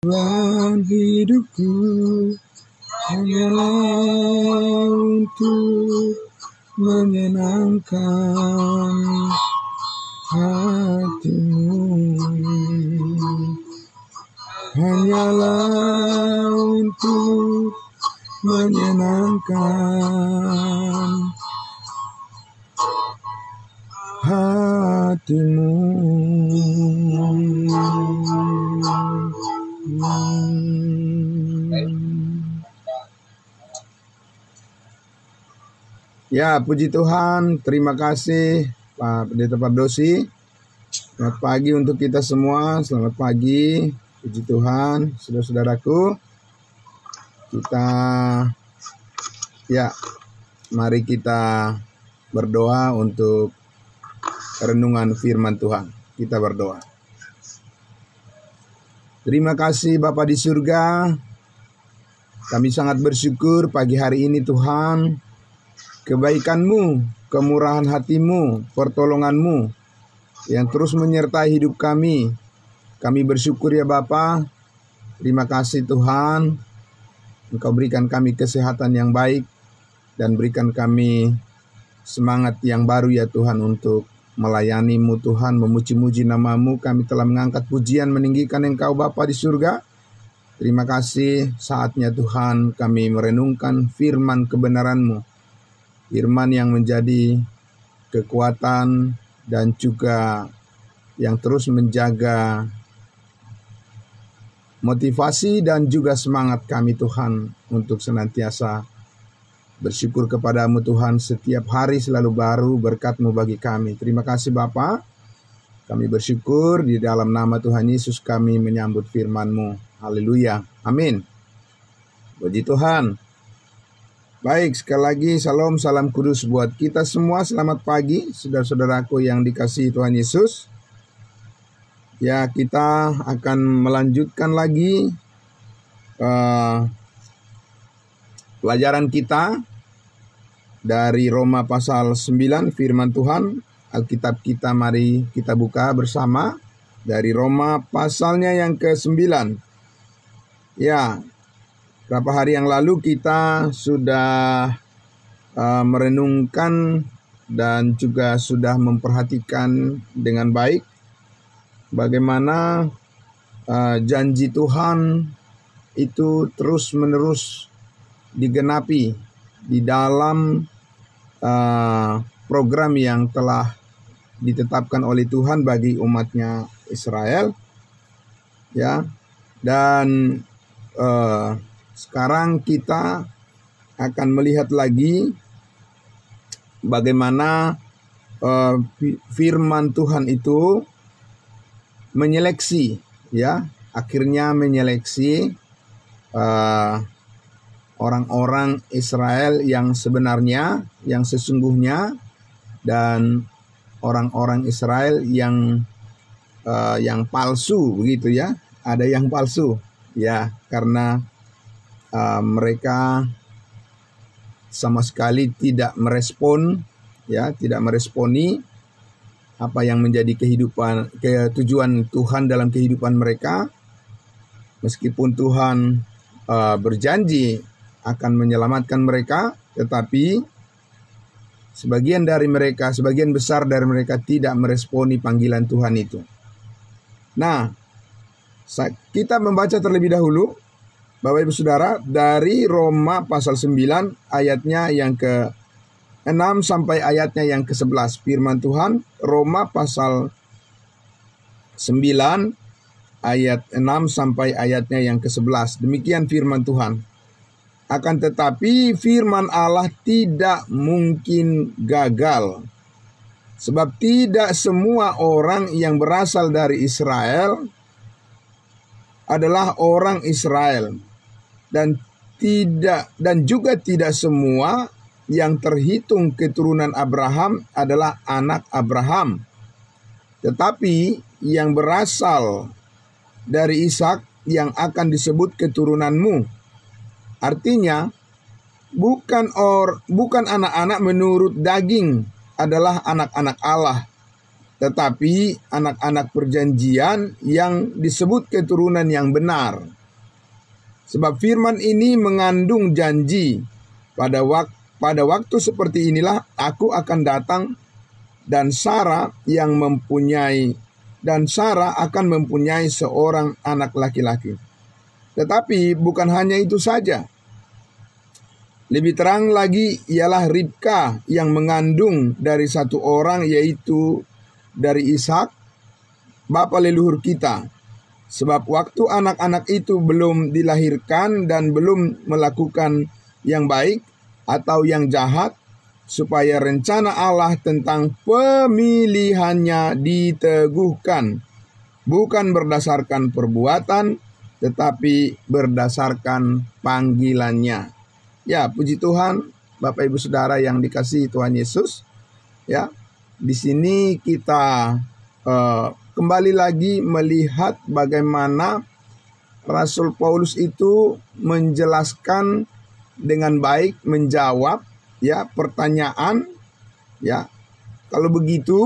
Tuhan hidupku hanyalah untuk menyenangkan hatimu, hanyalah untuk menyenangkan hatimu. Ya, puji Tuhan. Terima kasih Pak Pendeta Pardosi. Selamat pagi untuk kita semua. Selamat pagi. Puji Tuhan, saudara-saudaraku. Mari kita berdoa untuk renungan firman Tuhan. Kita berdoa. Terima kasih Bapa di surga. Kami sangat bersyukur pagi hari ini Tuhan. Kebaikan-Mu, kemurahan hati-Mu, pertolongan-Mu yang terus menyertai hidup kami. Kami bersyukur ya Bapa. Terima kasih Tuhan. Engkau berikan kami kesehatan yang baik dan berikan kami semangat yang baru ya Tuhan untuk melayani-Mu Tuhan, memuji-muji nama-Mu. Kami telah mengangkat pujian meninggikan Engkau Bapa di surga. Terima kasih saatnya Tuhan kami merenungkan firman kebenaran-Mu. Firman yang menjadi kekuatan dan juga yang terus menjaga motivasi dan juga semangat kami Tuhan untuk senantiasa bersyukur kepadamu Tuhan. Setiap hari selalu baru berkat-Mu bagi kami. Terima kasih Bapa. Kami bersyukur di dalam nama Tuhan Yesus kami menyambut firman-Mu. Haleluya. Amin. Puji Tuhan. Baik, sekali lagi salam kudus buat kita semua. Selamat pagi saudara-saudaraku yang dikasihi Tuhan Yesus. Ya, kita akan melanjutkan lagi pelajaran kita dari Roma pasal 9 firman Tuhan. Alkitab kita mari kita buka bersama dari Roma pasalnya yang ke-9. Ya, berapa hari yang lalu kita sudah merenungkan dan juga sudah memperhatikan dengan baik bagaimana janji Tuhan itu terus-menerus digenapi di dalam program yang telah ditetapkan oleh Tuhan bagi umatnya Israel. Ya, dan sekarang kita akan melihat lagi bagaimana firman Tuhan itu menyeleksi, ya, akhirnya menyeleksi orang-orang Israel yang sebenarnya, yang sesungguhnya, dan orang-orang Israel yang palsu, begitu ya. Ada yang palsu, ya, karena mereka sama sekali tidak merespon, ya, tidak meresponi apa yang menjadi tujuan Tuhan dalam kehidupan mereka. Meskipun Tuhan berjanji akan menyelamatkan mereka, tetapi sebagian besar dari mereka tidak meresponi panggilan Tuhan itu. Nah, kita membaca terlebih dahulu, Bapak Ibu Saudara, dari Roma pasal 9 ayatnya yang ke-6 sampai ayatnya yang ke-11. Firman Tuhan, Roma pasal 9 ayat 6 sampai ayatnya yang ke-11. Demikian firman Tuhan. Akan tetapi firman Allah tidak mungkin gagal. Sebab tidak semua orang yang berasal dari Israel adalah orang Israel. Dan juga tidak semua yang terhitung keturunan Abraham adalah anak Abraham. Tetapi yang berasal dari Ishak yang akan disebut keturunanmu. Artinya, bukan anak-anak menurut daging adalah anak-anak Allah, tetapi anak-anak perjanjian yang disebut keturunan yang benar. Sebab firman ini mengandung janji, pada waktu seperti inilah aku akan datang dan Sarah akan mempunyai seorang anak laki-laki. Tetapi bukan hanya itu saja. Lebih terang lagi ialah Ribka yang mengandung dari satu orang, yaitu dari Ishak, bapa leluhur kita. Sebab waktu anak-anak itu belum dilahirkan dan belum melakukan yang baik atau yang jahat, supaya rencana Allah tentang pemilihannya diteguhkan, bukan berdasarkan perbuatan, tetapi berdasarkan panggilannya. Ya, puji Tuhan, Bapak Ibu Saudara yang dikasihi Tuhan Yesus. Ya, di sini kita kembali lagi melihat bagaimana Rasul Paulus itu menjelaskan dengan baik, menjawab ya pertanyaan. Ya, kalau begitu,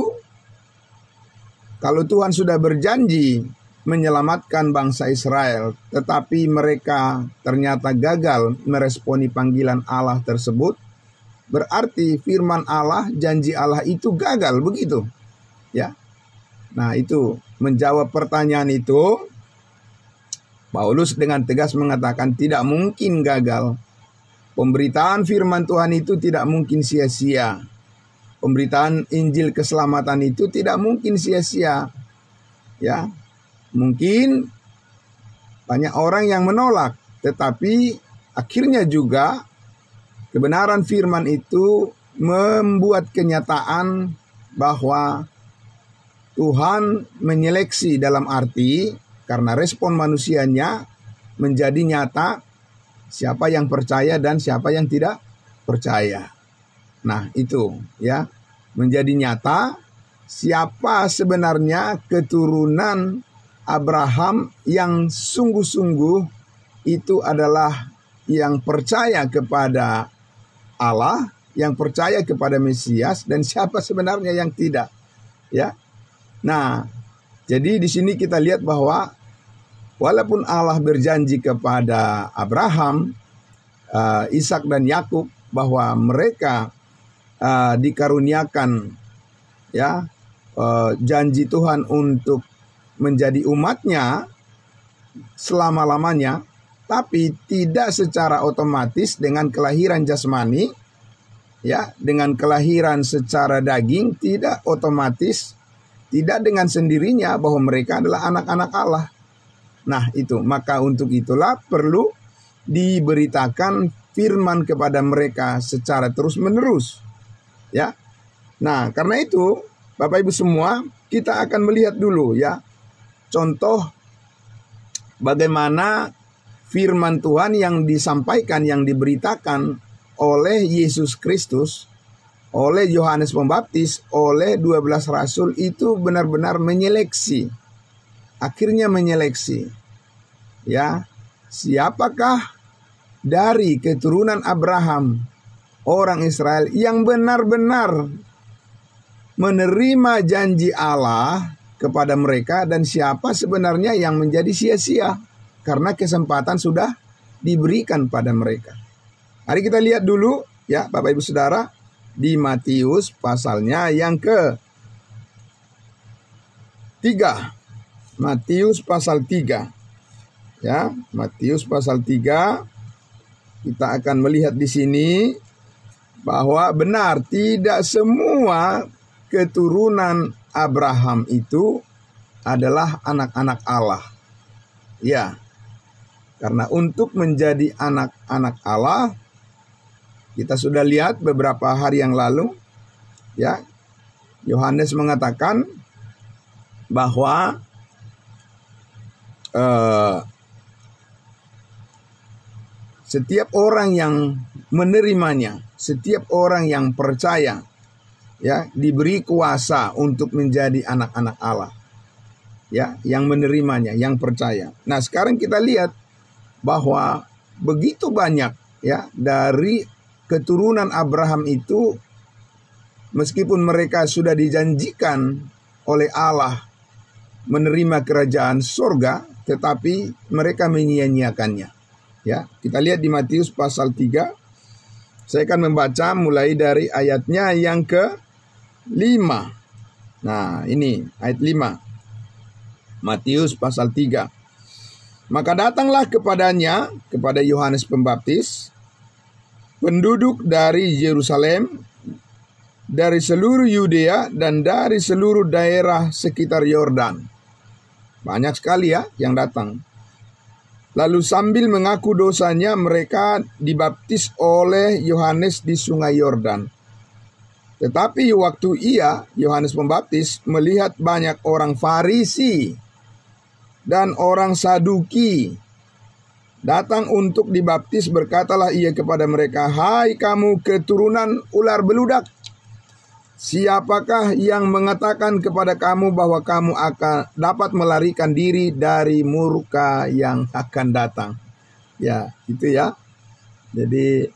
kalau Tuhan sudah berjanji menyelamatkan bangsa Israel, tetapi mereka ternyata gagal meresponi panggilan Allah tersebut, berarti firman Allah, janji Allah itu gagal, begitu. Ya. Nah, itu menjawab pertanyaan itu, Paulus dengan tegas mengatakan tidak mungkin gagal. Pemberitaan firman Tuhan itu tidak mungkin sia-sia. Pemberitaan Injil keselamatan itu tidak mungkin sia-sia. Ya. Mungkin banyak orang yang menolak, tetapi akhirnya juga kebenaran firman itu membuat kenyataan bahwa Tuhan menyeleksi, dalam arti karena respon manusianya menjadi nyata siapa yang percaya dan siapa yang tidak percaya. Nah, itu ya, menjadi nyata siapa sebenarnya keturunan Abraham yang sungguh-sungguh itu adalah yang percaya kepada Allah, yang percaya kepada Mesias, dan siapa sebenarnya yang tidak. Ya. Nah, jadi di sini kita lihat bahwa walaupun Allah berjanji kepada Abraham, Ishak dan Yakub bahwa mereka dikaruniakan ya janji Tuhan untuk menjadi umatnya selama-lamanya, tapi tidak secara otomatis dengan kelahiran jasmani, ya, dengan kelahiran secara daging, tidak otomatis, tidak dengan sendirinya bahwa mereka adalah anak-anak Allah. Nah, itu, maka untuk itulah perlu diberitakan firman kepada mereka secara terus-menerus. Ya. Nah, karena itu, Bapak Ibu semua, kita akan melihat dulu ya contoh bagaimana firman Tuhan yang disampaikan, yang diberitakan oleh Yesus Kristus, oleh Yohanes Pembaptis, oleh 12 rasul itu benar-benar menyeleksi. Akhirnya menyeleksi. Ya, siapakah dari keturunan Abraham, orang Israel yang benar-benar menerima janji Allah kepada mereka, dan siapa sebenarnya yang menjadi sia-sia karena kesempatan sudah diberikan pada mereka. Mari kita lihat dulu ya Bapak Ibu Saudara di Matius pasalnya yang ke-3. Matius pasal 3. Ya, Matius pasal 3. Kita akan melihat di sini bahwa benar tidak semua keturunan Abraham itu adalah anak-anak Allah. Ya. Karena untuk menjadi anak-anak Allah, kita sudah lihat beberapa hari yang lalu, ya, Yohanes mengatakan bahwa setiap orang yang menerimanya, setiap orang yang percaya, ya, diberi kuasa untuk menjadi anak-anak Allah. Ya, yang menerimanya, yang percaya. Nah, sekarang kita lihat bahwa begitu banyak ya dari keturunan Abraham itu, meskipun mereka sudah dijanjikan oleh Allah menerima kerajaan surga, tetapi mereka menyia-nyiakannya. Ya, kita lihat di Matius pasal 3. Saya akan membaca mulai dari ayatnya yang ke-5. Nah, ini ayat 5. Matius pasal 3. Maka datanglah kepadanya, kepada Yohanes Pembaptis, penduduk dari Yerusalem, dari seluruh Yudea dan dari seluruh daerah sekitar Yordan. Banyak sekali ya yang datang. Lalu sambil mengaku dosanya, mereka dibaptis oleh Yohanes di sungai Yordan. Tetapi waktu Yohanes Pembaptis, melihat banyak orang Farisi dan orang Saduki datang untuk dibaptis, berkatalah ia kepada mereka, "Hai kamu keturunan ular beludak, siapakah yang mengatakan kepada kamu bahwa kamu akan dapat melarikan diri dari murka yang akan datang?" Ya, itu ya. Jadi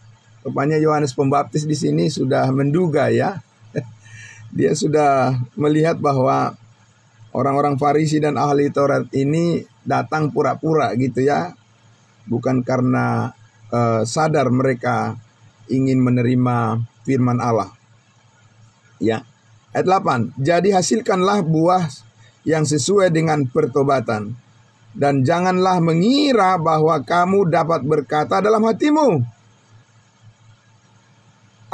rupanya Yohanes Pembaptis di sini sudah menduga ya. Dia sudah melihat bahwa orang-orang Farisi dan ahli Taurat ini datang pura-pura gitu ya. Bukan karena sadar mereka ingin menerima firman Allah. Ya, ayat 8. Jadi hasilkanlah buah yang sesuai dengan pertobatan. Dan janganlah mengira bahwa kamu dapat berkata dalam hatimu,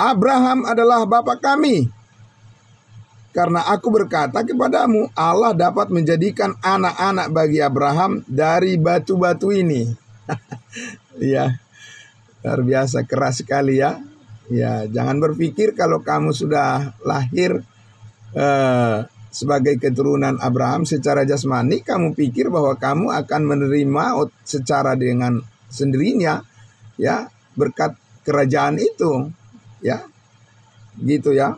Abraham adalah bapa kami. Karena aku berkata kepadamu, Allah dapat menjadikan anak-anak bagi Abraham dari batu-batu ini. Ya, luar biasa, keras sekali ya. Ya, jangan berpikir kalau kamu sudah lahir sebagai keturunan Abraham secara jasmani, kamu pikir bahwa kamu akan menerima secara dengan sendirinya ya berkat kerajaan itu, ya. Gitu ya.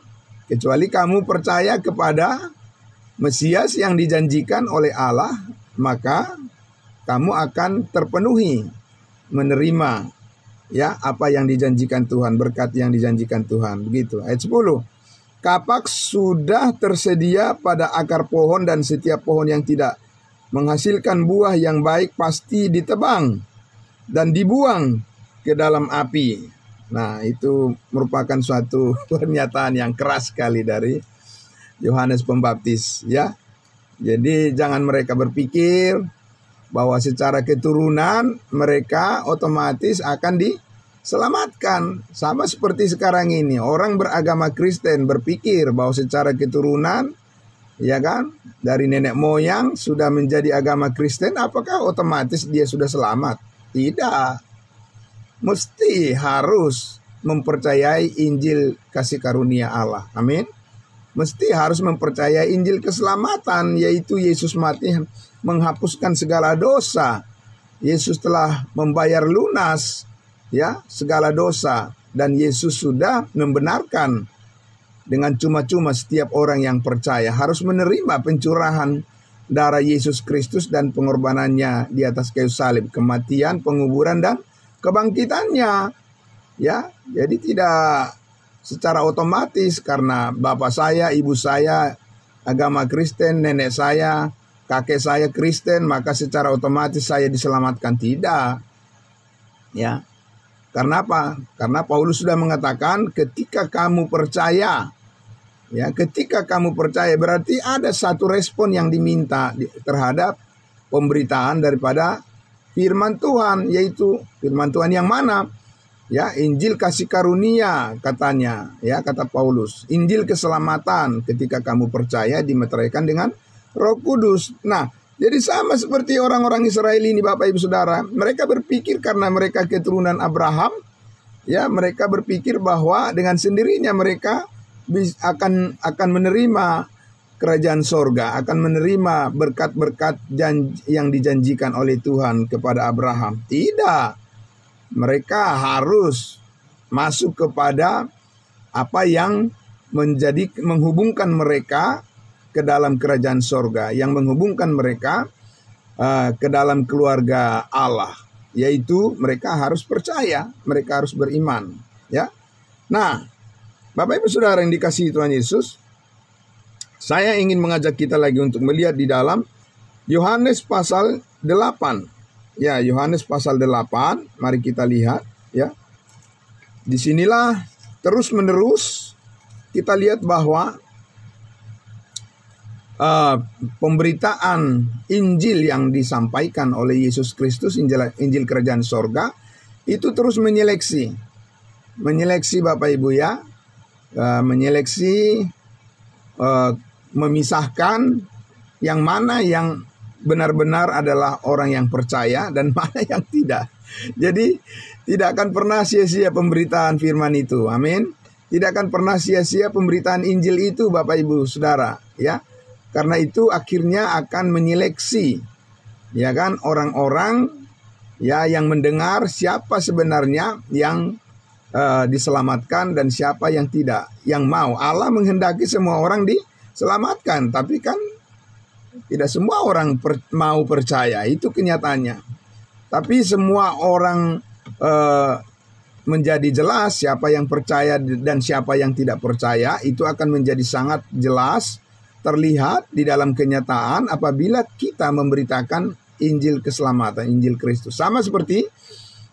Kecuali kamu percaya kepada Mesias yang dijanjikan oleh Allah, maka kamu akan terpenuhi menerima ya apa yang dijanjikan Tuhan, berkat yang dijanjikan Tuhan. Begitu. Ayat 10. Kapak sudah tersedia pada akar pohon, dan setiap pohon yang tidak menghasilkan buah yang baik pasti ditebang dan dibuang ke dalam api. Nah, itu merupakan suatu pernyataan yang keras sekali dari Yohanes Pembaptis ya. Jadi jangan mereka berpikir bahwa secara keturunan mereka otomatis akan diselamatkan. Sama seperti sekarang ini, orang beragama Kristen berpikir bahwa secara keturunan, ya kan, dari nenek moyang sudah menjadi agama Kristen, apakah otomatis dia sudah selamat? Tidak. Mesti harus mempercayai Injil kasih karunia Allah. Amin. Mesti harus mempercayai Injil keselamatan, yaitu Yesus mati menghapuskan segala dosa. Yesus telah membayar lunas ya segala dosa, dan Yesus sudah membenarkan dengan cuma-cuma setiap orang yang percaya harus menerima pencurahan darah Yesus Kristus dan pengorbanannya di atas kayu salib, kematian, penguburan dan kebangkitannya. Ya, jadi tidak secara otomatis karena bapak saya, ibu saya agama Kristen, nenek saya, kakek saya Kristen, maka secara otomatis saya diselamatkan. Tidak. Ya. Karena apa? Karena Paulus sudah mengatakan ketika kamu percaya, ya, ketika kamu percaya berarti ada satu respon yang diminta terhadap pemberitaan daripada firman Tuhan, yaitu firman Tuhan yang mana? Ya, Injil kasih karunia katanya, ya, kata Paulus. Injil keselamatan ketika kamu percaya dimeteraikan dengan Roh Kudus. Nah, jadi sama seperti orang-orang Israel ini, Bapak Ibu Saudara, mereka berpikir karena mereka keturunan Abraham, ya, mereka berpikir bahwa dengan sendirinya mereka akan menerima kerajaan sorga, akan menerima berkat-berkat yang dijanjikan oleh Tuhan kepada Abraham. Tidak, mereka harus masuk kepada apa yang menghubungkan mereka ke dalam kerajaan sorga, yang menghubungkan mereka ke dalam keluarga Allah, yaitu mereka harus percaya, mereka harus beriman, ya. Nah, Bapak Ibu Saudara yang dikasihi Tuhan Yesus, Saya ingin mengajak kita lagi untuk melihat di dalam Yohanes pasal 8. Ya, Yohanes pasal 8, mari kita lihat ya. Disinilah terus-menerus kita lihat bahwa pemberitaan Injil yang disampaikan oleh Yesus Kristus, Injil Kerajaan Sorga, itu terus menyeleksi Bapak Ibu ya, memisahkan yang mana yang benar-benar adalah orang yang percaya dan mana yang tidak. Jadi tidak akan pernah sia-sia pemberitaan firman itu, amin. Tidak akan pernah sia-sia pemberitaan Injil itu Bapak Ibu Saudara ya. Karena itu akhirnya akan menyeleksi ya kan orang-orang ya yang mendengar siapa sebenarnya yang diselamatkan dan siapa yang tidak, yang mau. Allah menghendaki semua orang diselamatkan, tapi kan tidak semua orang mau percaya, itu kenyataannya. Tapi semua orang menjadi jelas siapa yang percaya dan siapa yang tidak percaya, itu akan menjadi sangat jelas terlihat di dalam kenyataan apabila kita memberitakan Injil keselamatan, Injil Kristus. Sama seperti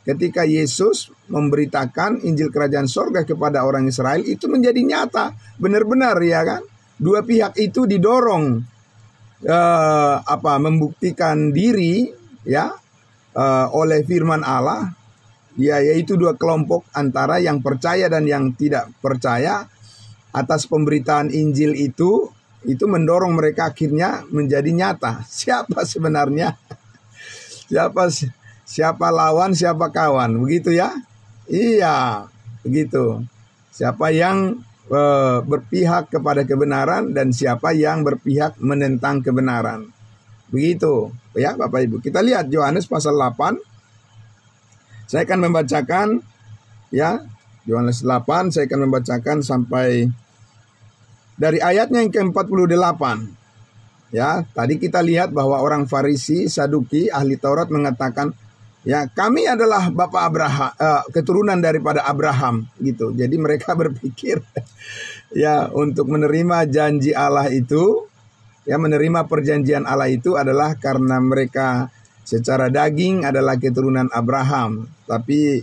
ketika Yesus memberitakan Injil Kerajaan Sorga kepada orang Israel, itu menjadi nyata, benar-benar ya kan. Dua pihak itu didorong membuktikan diri ya oleh firman Allah, ya, yaitu dua kelompok antara yang percaya dan yang tidak percaya atas pemberitaan Injil itu mendorong mereka akhirnya menjadi nyata. Siapa sebenarnya? Siapa lawan, siapa kawan, begitu ya? Iya, begitu. Siapa yang berpihak kepada kebenaran dan siapa yang berpihak menentang kebenaran. Begitu, ya Bapak Ibu. Kita lihat Yohanes pasal 8. Saya akan membacakan ya, Yohanes 8, saya akan membacakan sampai dari ayatnya yang ke-48. Ya, tadi kita lihat bahwa orang Farisi, Saduki, ahli Taurat mengatakan, ya, kami adalah bapak Abraham, keturunan daripada Abraham, gitu. Jadi mereka berpikir, ya, untuk menerima janji Allah itu, ya, menerima perjanjian Allah itu adalah karena mereka secara daging adalah keturunan Abraham. Tapi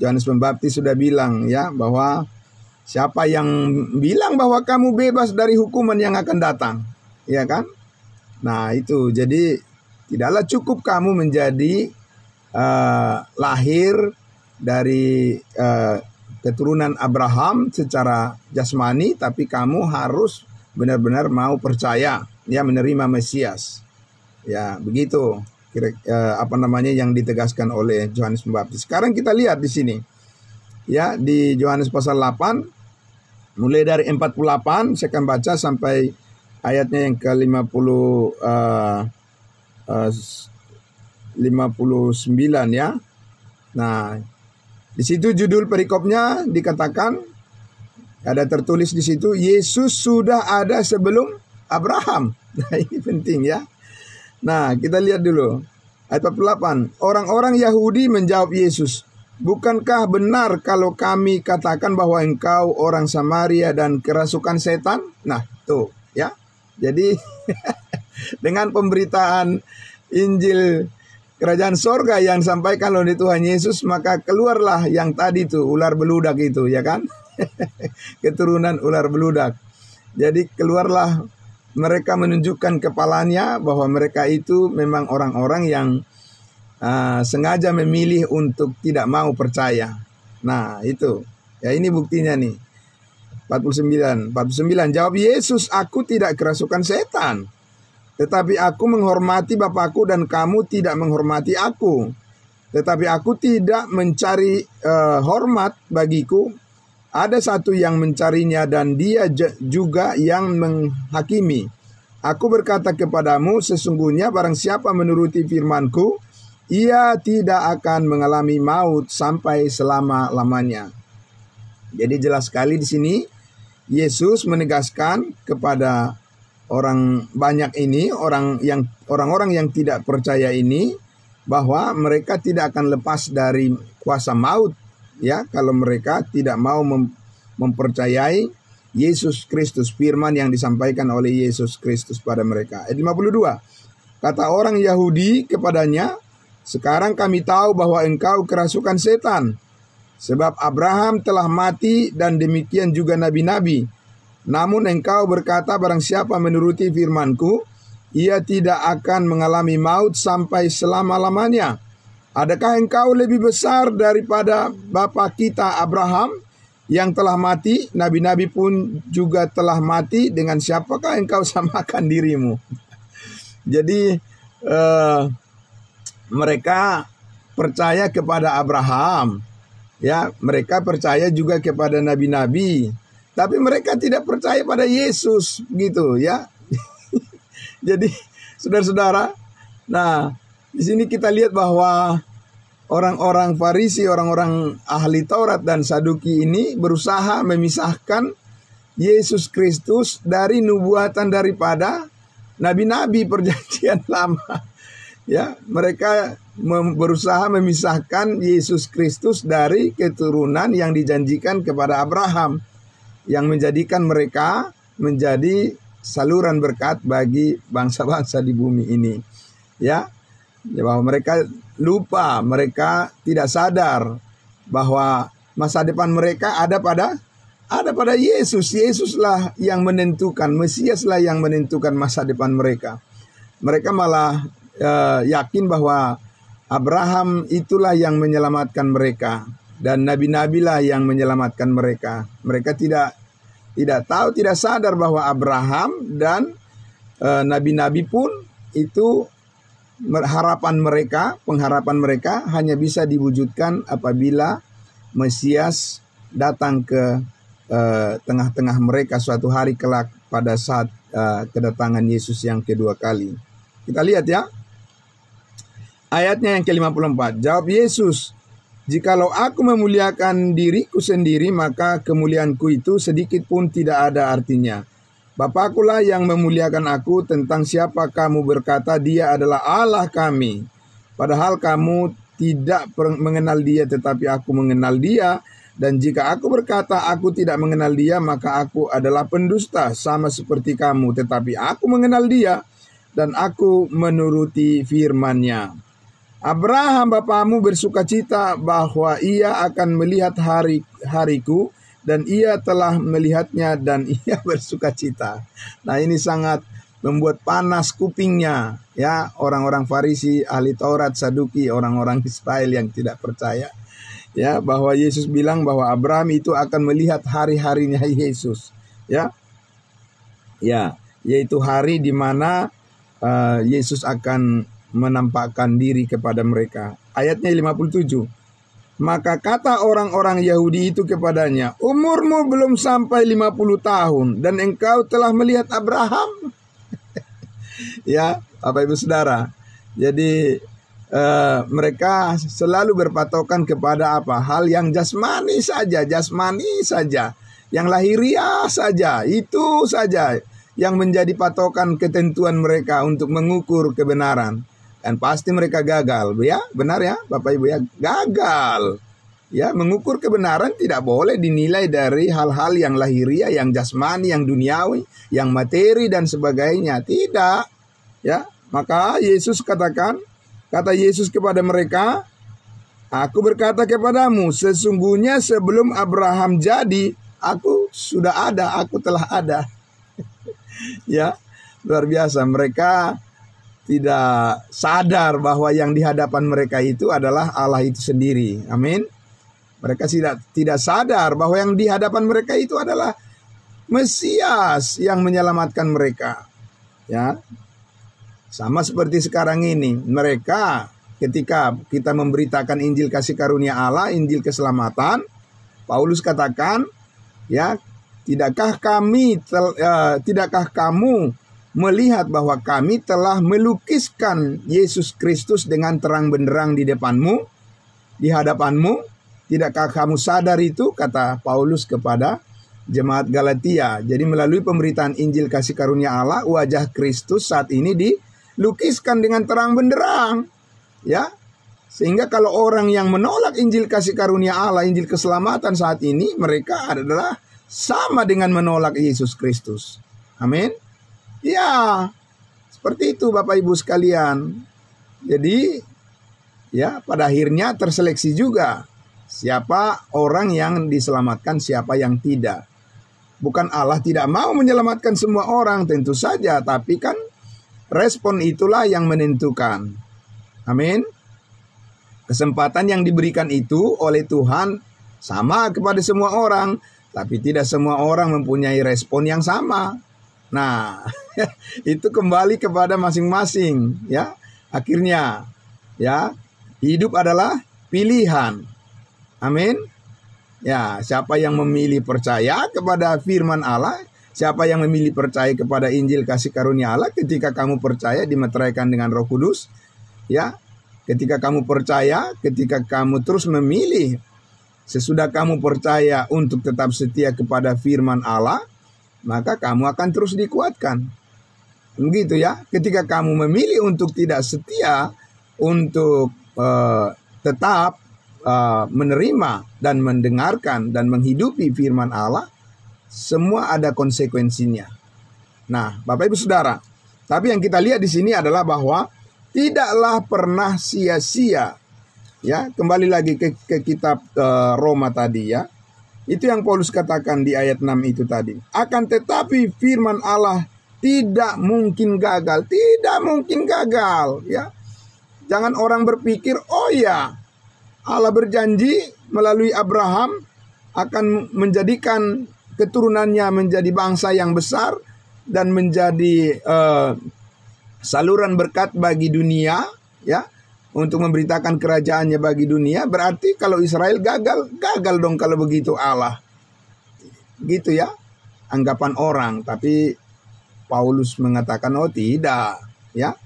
Yohanes Pembaptis sudah bilang, ya, bahwa siapa yang bilang bahwa kamu bebas dari hukuman yang akan datang, ya kan? Nah itu, jadi tidaklah cukup kamu menjadi lahir dari keturunan Abraham secara jasmani, tapi kamu harus benar-benar mau percaya, ya, menerima Mesias, ya begitu. Yang ditegaskan oleh Yohanes Pembaptis. Sekarang kita lihat di sini. Ya, di Yohanes pasal 8 mulai dari 48 saya akan baca sampai ayatnya yang ke-59 ya. Nah, di situ judul perikopnya dikatakan, ada tertulis di situ, Yesus sudah ada sebelum Abraham. Nah, ini penting ya. Nah, kita lihat dulu ayat 48. Orang-orang Yahudi menjawab Yesus, bukankah benar kalau kami katakan bahwa engkau orang Samaria dan kerasukan setan? Nah, tuh ya. Jadi dengan pemberitaan Injil Kerajaan Sorga yang disampaikan oleh Tuhan Yesus, maka keluarlah yang tadi tuh ular beludak itu, ya kan? Keturunan ular beludak. Jadi keluarlah mereka menunjukkan kepalanya bahwa mereka itu memang orang-orang yang sengaja memilih untuk tidak mau percaya. Nah itu, ya ini buktinya nih. 49, jawab Yesus, aku tidak kerasukan setan, tetapi aku menghormati Bapakku dan kamu tidak menghormati aku. Tetapi aku tidak mencari hormat bagiku. Ada satu yang mencarinya dan dia juga yang menghakimi. Aku berkata kepadamu, sesungguhnya barang siapa menuruti firmanku, ia tidak akan mengalami maut sampai selama-lamanya. Jadi jelas sekali di sini Yesus menegaskan kepada orang banyak ini, orang-orang yang tidak percaya ini, bahwa mereka tidak akan lepas dari kuasa maut, ya, kalau mereka tidak mau mempercayai Yesus Kristus, firman yang disampaikan oleh Yesus Kristus pada mereka. Ayat 52. Kata orang Yahudi kepadanya, sekarang kami tahu bahwa engkau kerasukan setan. Sebab Abraham telah mati dan demikian juga nabi-nabi. Namun engkau berkata barang siapa menuruti firmanku, ia tidak akan mengalami maut sampai selama-lamanya. Adakah engkau lebih besar daripada bapa kita Abraham yang telah mati? Nabi-nabi pun juga telah mati. Dengan siapakah engkau samakan dirimu? Jadi mereka percaya kepada Abraham, ya, mereka percaya juga kepada nabi-nabi, tapi mereka tidak percaya pada Yesus, gitu ya. Jadi saudara-saudara, nah di sini kita lihat bahwa orang-orang Farisi, orang-orang ahli Taurat dan Saduki ini berusaha memisahkan Yesus Kristus dari nubuatan daripada nabi-nabi perjanjian lama. Ya, mereka berusaha memisahkan Yesus Kristus dari keturunan yang dijanjikan kepada Abraham, yang menjadikan mereka menjadi saluran berkat bagi bangsa-bangsa di bumi ini. Ya, bahwa mereka lupa, mereka tidak sadar bahwa masa depan mereka ada pada Yesus. Yesuslah yang menentukan, Mesiaslah yang menentukan masa depan mereka. Mereka malah yakin bahwa Abraham itulah yang menyelamatkan mereka dan nabi-nabilah yang menyelamatkan mereka. Mereka tidak tahu, tidak sadar bahwa Abraham dan nabi-nabi pun itu pengharapan mereka hanya bisa diwujudkan apabila Mesias datang ke tengah-tengah mereka suatu hari kelak pada saat kedatangan Yesus yang kedua kali. Kita lihat ya. Ayatnya yang ke-54. Jawab Yesus, jikalau aku memuliakan diriku sendiri, maka kemuliaanku itu sedikit pun tidak ada artinya. Bapakulah yang memuliakan aku. Tentang siapa kamu berkata dia adalah Allah kami, padahal kamu tidak mengenal dia, tetapi aku mengenal dia. Dan jika aku berkata aku tidak mengenal dia, maka aku adalah pendusta sama seperti kamu. Tetapi aku mengenal dia dan aku menuruti firman-Nya. Abraham bapamu bersukacita bahwa ia akan melihat hariku, dan ia telah melihatnya dan ia bersukacita. Nah, ini sangat membuat panas kupingnya ya orang-orang Farisi, ahli Taurat, Saduki, orang-orang Israel yang tidak percaya ya bahwa Yesus bilang bahwa Abraham itu akan melihat hari-harinya Yesus ya. Ya, yaitu hari di mana Yesus akan menampakkan diri kepada mereka. Ayatnya 57. Maka kata orang-orang Yahudi itu kepadanya, umurmu belum sampai 50 tahun dan engkau telah melihat Abraham. Ya, Bapak Ibu Saudara. Jadi mereka selalu berpatokan kepada apa? Hal yang jasmani saja, yang lahiriah saja, itu saja yang menjadi patokan ketentuan mereka untuk mengukur kebenaran. Dan pasti mereka gagal, ya, benar ya, Bapak Ibu ya, gagal. Ya, mengukur kebenaran tidak boleh dinilai dari hal-hal yang lahiriah, yang jasmani, yang duniawi, yang materi dan sebagainya. Tidak. Ya, maka kata Yesus kepada mereka, aku berkata kepadamu, sesungguhnya sebelum Abraham jadi, aku sudah ada, aku telah ada. Ya, luar biasa. Mereka tidak sadar bahwa yang di hadapan mereka itu adalah Allah itu sendiri. Amin. Mereka tidak sadar bahwa yang di hadapan mereka itu adalah Mesias yang menyelamatkan mereka. Ya. Sama seperti sekarang ini. Mereka ketika kita memberitakan Injil kasih karunia Allah, Injil keselamatan, Paulus katakan, ya, tidakkah kamu melihat bahwa kami telah melukiskan Yesus Kristus dengan terang benderang di depanmu, di hadapanmu? Tidakkah kamu sadar itu? Kata Paulus kepada jemaat Galatia. Jadi melalui pemberitaan Injil kasih karunia Allah, wajah Kristus saat ini dilukiskan dengan terang benderang. Ya, sehingga kalau orang yang menolak Injil kasih karunia Allah, Injil keselamatan saat ini, mereka adalah sama dengan menolak Yesus Kristus. Amin. Ya, seperti itu Bapak Ibu sekalian. Jadi, ya pada akhirnya terseleksi juga siapa orang yang diselamatkan, siapa yang tidak. Bukan Allah tidak mau menyelamatkan semua orang, tentu saja, tapi kan respon itulah yang menentukan. Amin. Kesempatan yang diberikan itu oleh Tuhan sama kepada semua orang, tapi tidak semua orang mempunyai respon yang sama. Nah, itu kembali kepada masing-masing, ya. Akhirnya, ya, hidup adalah pilihan. Amin. Ya, siapa yang memilih percaya kepada firman Allah, siapa yang memilih percaya kepada Injil kasih karunia Allah, ketika kamu percaya dimeteraikan dengan Roh Kudus, ya. Ketika kamu percaya, ketika kamu terus memilih, sesudah kamu percaya untuk tetap setia kepada firman Allah, maka kamu akan terus dikuatkan. Begitu ya. Ketika kamu memilih untuk tidak setia, untuk tetap menerima dan mendengarkan dan menghidupi firman Allah, semua ada konsekuensinya. Nah, Bapak Ibu Saudara, tapi yang kita lihat di sini adalah bahwa tidaklah pernah sia-sia. Ya, kembali lagi ke kitab Roma tadi ya. Itu yang Paulus katakan di ayat 6 itu tadi. Akan tetapi firman Allah tidak mungkin gagal, tidak mungkin gagal ya. Jangan orang berpikir, oh ya, Allah berjanji melalui Abraham akan menjadikan keturunannya menjadi bangsa yang besar dan menjadi saluran berkat bagi dunia, ya, untuk memberitakan kerajaannya bagi dunia. Berarti kalau Israel gagal dong kalau begitu Allah. Gitu ya, anggapan orang. Tapi Paulus mengatakan, oh tidak, ya.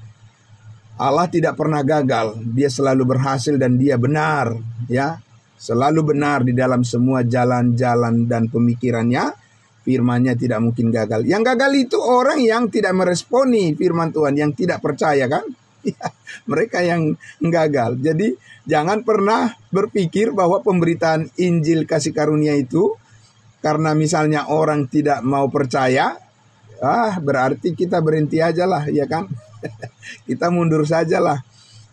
Allah tidak pernah gagal, dia selalu berhasil dan dia benar, ya. Selalu benar di dalam semua jalan-jalan dan pemikirannya. Firman-Nya tidak mungkin gagal. Yang gagal itu orang yang tidak meresponi firman Tuhan, yang tidak percaya kan? Mereka yang gagal. Jadi jangan pernah berpikir bahwa pemberitaan Injil kasih karunia itu karena misalnya orang tidak mau percaya, berarti kita berhenti aja lah, ya kan? Kita mundur saja lah,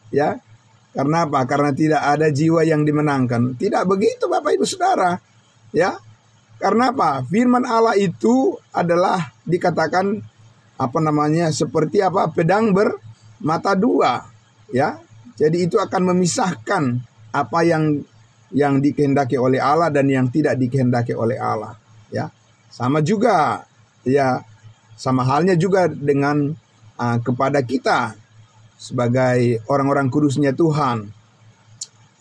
ya. Karena apa? Karena tidak ada jiwa yang dimenangkan. Tidak begitu Bapak Ibu Saudara, ya. Karena apa? Firman Allah itu adalah dikatakan seperti pedang bermata dua, ya. Jadi itu akan memisahkan apa yang dikehendaki oleh Allah dan yang tidak dikehendaki oleh Allah, ya. Sama juga, ya, sama halnya juga dengan kepada kita sebagai orang-orang kudusnya Tuhan.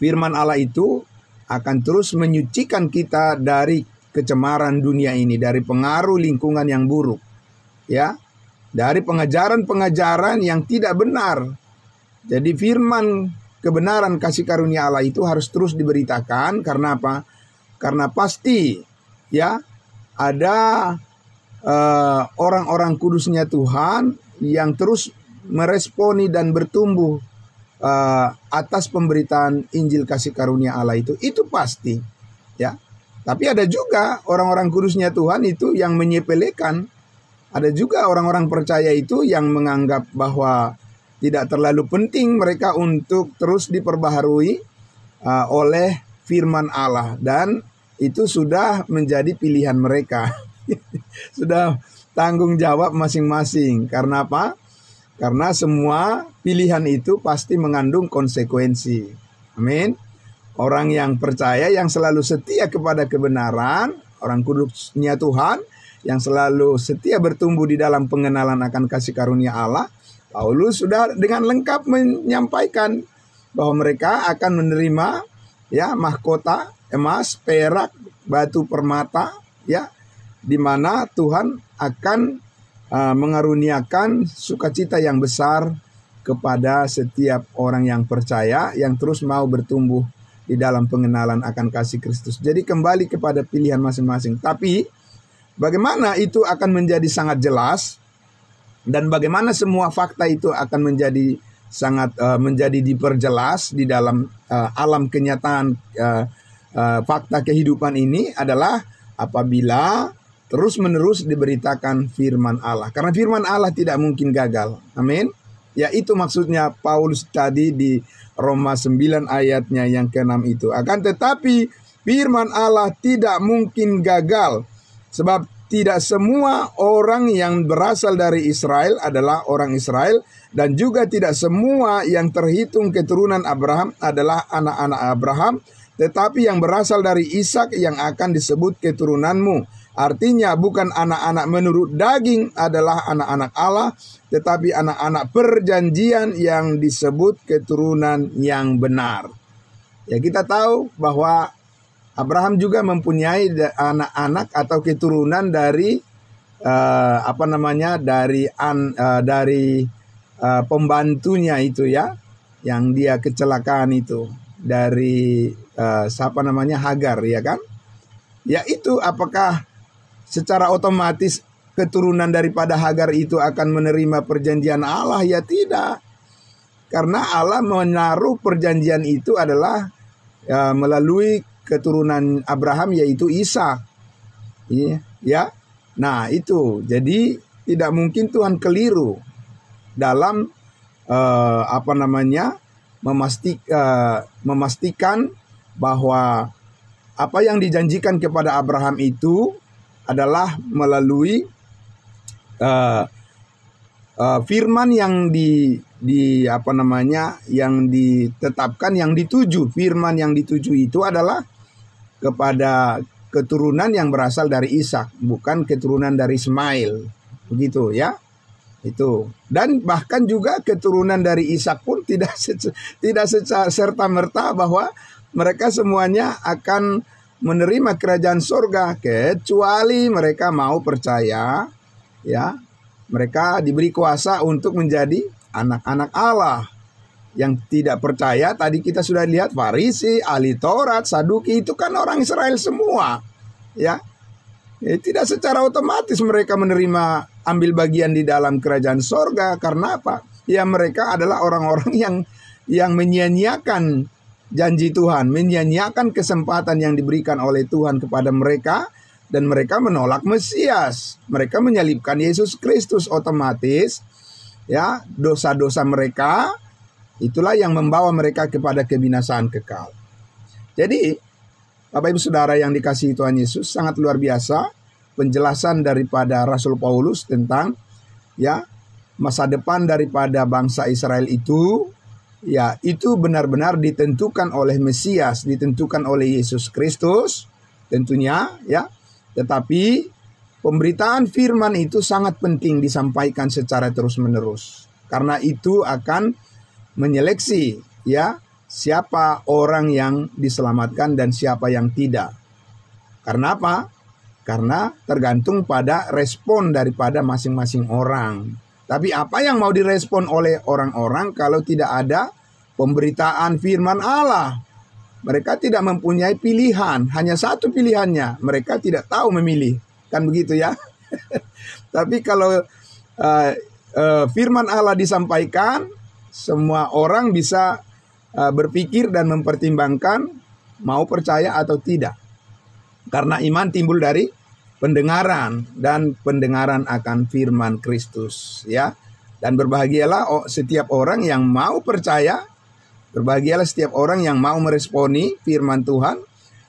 Firman Allah itu akan terus menyucikan kita dari kecemaran dunia ini, dari pengaruh lingkungan yang buruk, ya, dari pengajaran-pengajaran yang tidak benar. Jadi firman kebenaran kasih karunia Allah itu harus terus diberitakan. Karena apa? Karena pasti, ya, ada orang-orang kudusnya Tuhan yang terus meresponi dan bertumbuh atas pemberitaan Injil kasih karunia Allah itu pasti, ya. Tapi ada juga orang-orang kudusnya Tuhan itu yang menyepelekan. Ada juga orang-orang percaya itu yang menganggap bahwa tidak terlalu penting mereka untuk terus diperbaharui oleh firman Allah. Dan itu sudah menjadi pilihan mereka. Sudah tanggung jawab masing-masing. Karena apa? Karena semua pilihan itu pasti mengandung konsekuensi. Amin. Orang yang percaya, yang selalu setia kepada kebenaran, orang kudusnya Tuhan, yang selalu setia bertumbuh di dalam pengenalan akan kasih karunia Allah, Paulus sudah dengan lengkap menyampaikan bahwa mereka akan menerima, ya, mahkota emas, perak, batu permata, ya, di mana Tuhan akan mengaruniakan sukacita yang besar kepada setiap orang yang percaya, yang terus mau bertumbuh di dalam pengenalan akan kasih Kristus. Jadi kembali kepada pilihan masing-masing. Tapi bagaimana itu akan menjadi sangat jelas, dan bagaimana semua fakta itu akan menjadi sangat menjadi diperjelas di dalam alam kenyataan fakta kehidupan ini adalah apabila terus-menerus diberitakan firman Allah. Karena firman Allah tidak mungkin gagal. Amin. Ya, itu maksudnya Paulus tadi di Roma 9 ayatnya yang ke-6 itu. Akan tetapi firman Allah tidak mungkin gagal. Sebab tidak semua orang yang berasal dari Israel adalah orang Israel. Dan juga tidak semua yang terhitung keturunan Abraham adalah anak-anak Abraham. Tetapi yang berasal dari Ishak yang akan disebut keturunanmu. Artinya bukan anak-anak menurut daging adalah anak-anak Allah, tetapi anak-anak perjanjian yang disebut keturunan yang benar. Ya, kita tahu bahwa Abraham juga mempunyai anak-anak atau keturunan dari dari pembantunya itu ya, yang dia kecelakaan itu dari Hagar ya kan? Ya, itu apakah secara otomatis keturunan daripada Hagar itu akan menerima perjanjian Allah? Ya tidak. Karena Allah menaruh perjanjian itu adalah melalui keturunan Abraham, yaitu Ishak. Ya. Nah, itu. Jadi tidak mungkin Tuhan keliru dalam memastikan bahwa apa yang dijanjikan kepada Abraham itu adalah melalui firman yang yang ditetapkan, yang dituju. Firman yang dituju itu adalah kepada keturunan yang berasal dari Ishak, bukan keturunan dari Ismail. Begitu ya. Itu. Dan bahkan juga keturunan dari Ishak pun tidak serta-merta bahwa mereka semuanya akan menerima kerajaan surga, kecuali mereka mau percaya, ya. Mereka diberi kuasa untuk menjadi anak-anak Allah. Yang tidak percaya, tadi kita sudah lihat Farisi, ahli Taurat, Saduki, itu kan orang Israel semua, ya. Tidak secara otomatis mereka menerima ambil bagian di dalam kerajaan surga. Karena apa? Ya, mereka adalah orang-orang yang menyia-nyiakan janji Tuhan, menyia-nyiakan kesempatan yang diberikan oleh Tuhan kepada mereka, dan mereka menolak Mesias. Mereka menyalibkan Yesus Kristus, otomatis ya, dosa-dosa mereka itulah yang membawa mereka kepada kebinasaan kekal. Jadi, Bapak Ibu Saudara yang dikasihi Tuhan Yesus, sangat luar biasa penjelasan daripada Rasul Paulus tentang ya masa depan daripada bangsa Israel itu. Ya, itu benar-benar ditentukan oleh Mesias, ditentukan oleh Yesus Kristus tentunya ya. Tetapi pemberitaan firman itu sangat penting disampaikan secara terus-menerus. Karena itu akan menyeleksi ya siapa orang yang diselamatkan dan siapa yang tidak. Karena apa? Karena tergantung pada respon daripada masing-masing orang. Tapi apa yang mau direspon oleh orang-orang kalau tidak ada pemberitaan firman Allah? Mereka tidak mempunyai pilihan, hanya satu pilihannya. Mereka tidak tahu memilih, kan begitu ya? Tapi kalau firman Allah disampaikan, semua orang bisa berpikir dan mempertimbangkan mau percaya atau tidak. Karena iman timbul dari pendengaran, dan pendengaran akan firman Kristus ya. Dan berbahagialah setiap orang yang mau percaya, berbahagialah setiap orang yang mau meresponi firman Tuhan,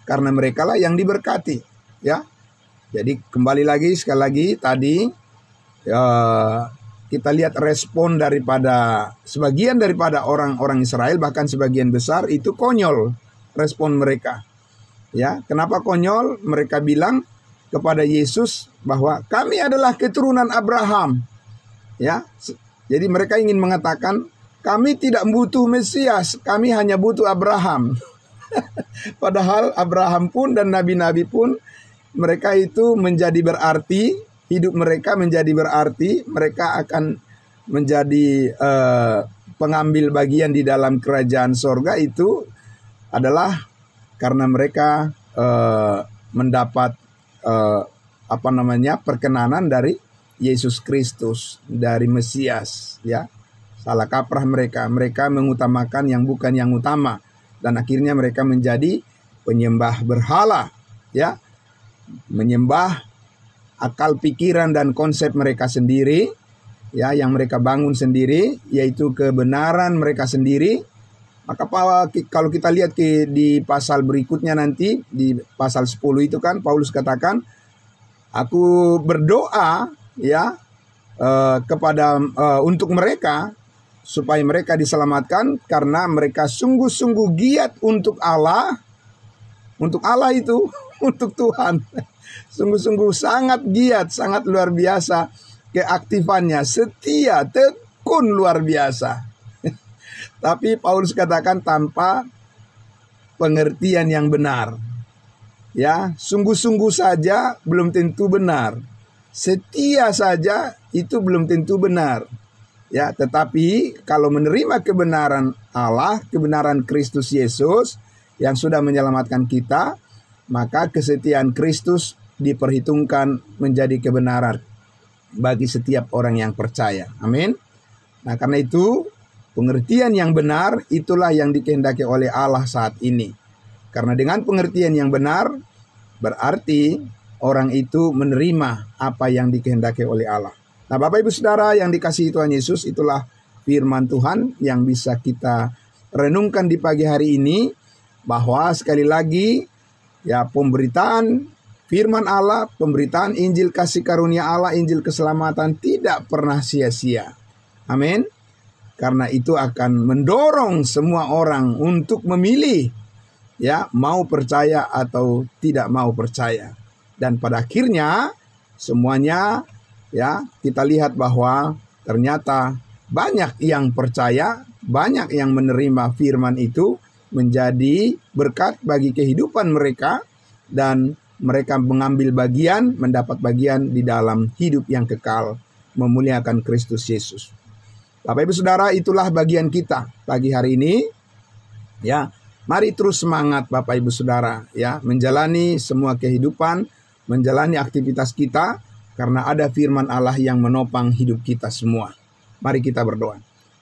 karena merekalah yang diberkati ya. Jadi kembali lagi sekali lagi tadi kita lihat respon daripada sebagian daripada orang-orang Israel, bahkan sebagian besar itu konyol respon mereka. Ya, kenapa konyol? Mereka bilang kepada Yesus bahwa kami adalah keturunan Abraham. Ya, jadi mereka ingin mengatakan kami tidak butuh Mesias, kami hanya butuh Abraham. Padahal Abraham pun dan nabi-nabi pun mereka itu menjadi berarti, hidup mereka menjadi berarti, mereka akan menjadi pengambil bagian di dalam kerajaan sorga itu adalah karena mereka mendapat perkenanan dari Yesus Kristus, dari Mesias ya. Salah kaprah mereka mengutamakan yang bukan yang utama, dan akhirnya mereka menjadi penyembah berhala ya. menyembah akal pikiran dan konsep mereka sendiri, ya, yang mereka bangun sendiri, yaitu kebenaran mereka sendiri. Maka kalau kita lihat di pasal berikutnya nanti, di pasal 10 itu kan Paulus katakan, aku berdoa ya untuk mereka supaya mereka diselamatkan karena mereka sungguh-sungguh giat untuk Allah itu, untuk Tuhan. Sungguh-sungguh sangat giat, sangat luar biasa keaktifannya, setia, tekun luar biasa. Tapi Paulus katakan tanpa pengertian yang benar. Ya, sungguh-sungguh saja belum tentu benar. Setia saja itu belum tentu benar. Ya, tetapi kalau menerima kebenaran Allah, kebenaran Kristus Yesus yang sudah menyelamatkan kita, maka kesetiaan Kristus diperhitungkan menjadi kebenaran bagi setiap orang yang percaya. Amin. Nah, karena itu pengertian yang benar itulah yang dikehendaki oleh Allah saat ini. Karena dengan pengertian yang benar berarti orang itu menerima apa yang dikehendaki oleh Allah. Nah, Bapak Ibu Saudara yang dikasihi Tuhan Yesus, itulah firman Tuhan yang bisa kita renungkan di pagi hari ini, bahwa sekali lagi ya, pemberitaan firman Allah, pemberitaan Injil kasih karunia Allah, Injil keselamatan tidak pernah sia-sia. Amin. Karena itu akan mendorong semua orang untuk memilih, ya, mau percaya atau tidak mau percaya. Dan pada akhirnya semuanya, ya, kita lihat bahwa ternyata banyak yang percaya, banyak yang menerima firman itu menjadi berkat bagi kehidupan mereka, dan mereka mengambil bagian, mendapat bagian di dalam hidup yang kekal, memuliakan Kristus Yesus. Bapak Ibu Saudara, itulah bagian kita pagi hari ini. Ya, mari terus semangat Bapak Ibu Saudara, ya, menjalani semua kehidupan, menjalani aktivitas kita, karena ada firman Allah yang menopang hidup kita semua. Mari kita berdoa.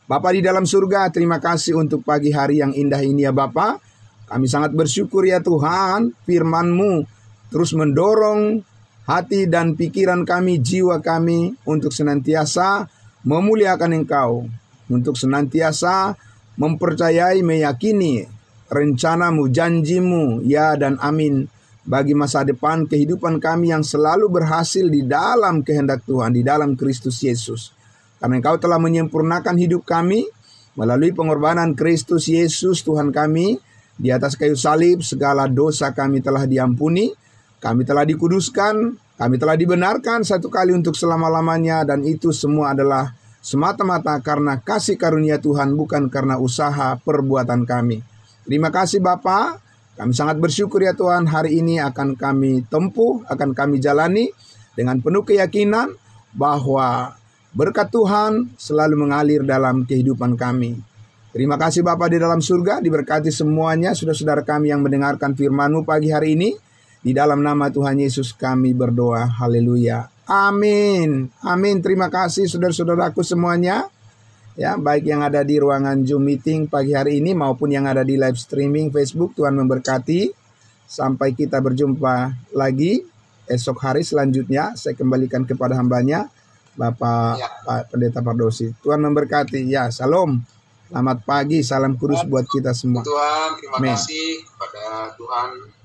Bapa di dalam surga, terima kasih untuk pagi hari yang indah ini ya Bapa. Kami sangat bersyukur ya Tuhan, firman-Mu terus mendorong hati dan pikiran kami, jiwa kami untuk senantiasa memuliakan Engkau, untuk senantiasa mempercayai, meyakini rencana-Mu, janji-Mu, ya dan amin, bagi masa depan kehidupan kami yang selalu berhasil di dalam kehendak Tuhan, di dalam Kristus Yesus. Karena Engkau telah menyempurnakan hidup kami melalui pengorbanan Kristus Yesus Tuhan kami. Di atas kayu salib segala dosa kami telah diampuni, kami telah dikuduskan, kami telah dibenarkan satu kali untuk selama-lamanya, dan itu semua adalah semata-mata karena kasih karunia Tuhan, bukan karena usaha perbuatan kami. Terima kasih Bapa, kami sangat bersyukur ya Tuhan, hari ini akan kami tempuh, akan kami jalani dengan penuh keyakinan bahwa berkat Tuhan selalu mengalir dalam kehidupan kami. Terima kasih Bapa di dalam surga, diberkati semuanya saudara-saudara kami yang mendengarkan firman-Mu pagi hari ini. Di dalam nama Tuhan Yesus kami berdoa, haleluya, amin, amin. Terima kasih saudara-saudaraku semuanya, ya, baik yang ada di ruangan Zoom meeting pagi hari ini maupun yang ada di live streaming Facebook. Tuhan memberkati. Sampai kita berjumpa lagi esok hari selanjutnya. Saya kembalikan kepada hambanya Bapak Pak Pendeta Pardosi. Tuhan memberkati. Ya, salam. Selamat pagi, salam kudus buat kita semua. Tuhan, terima kasih kepada Tuhan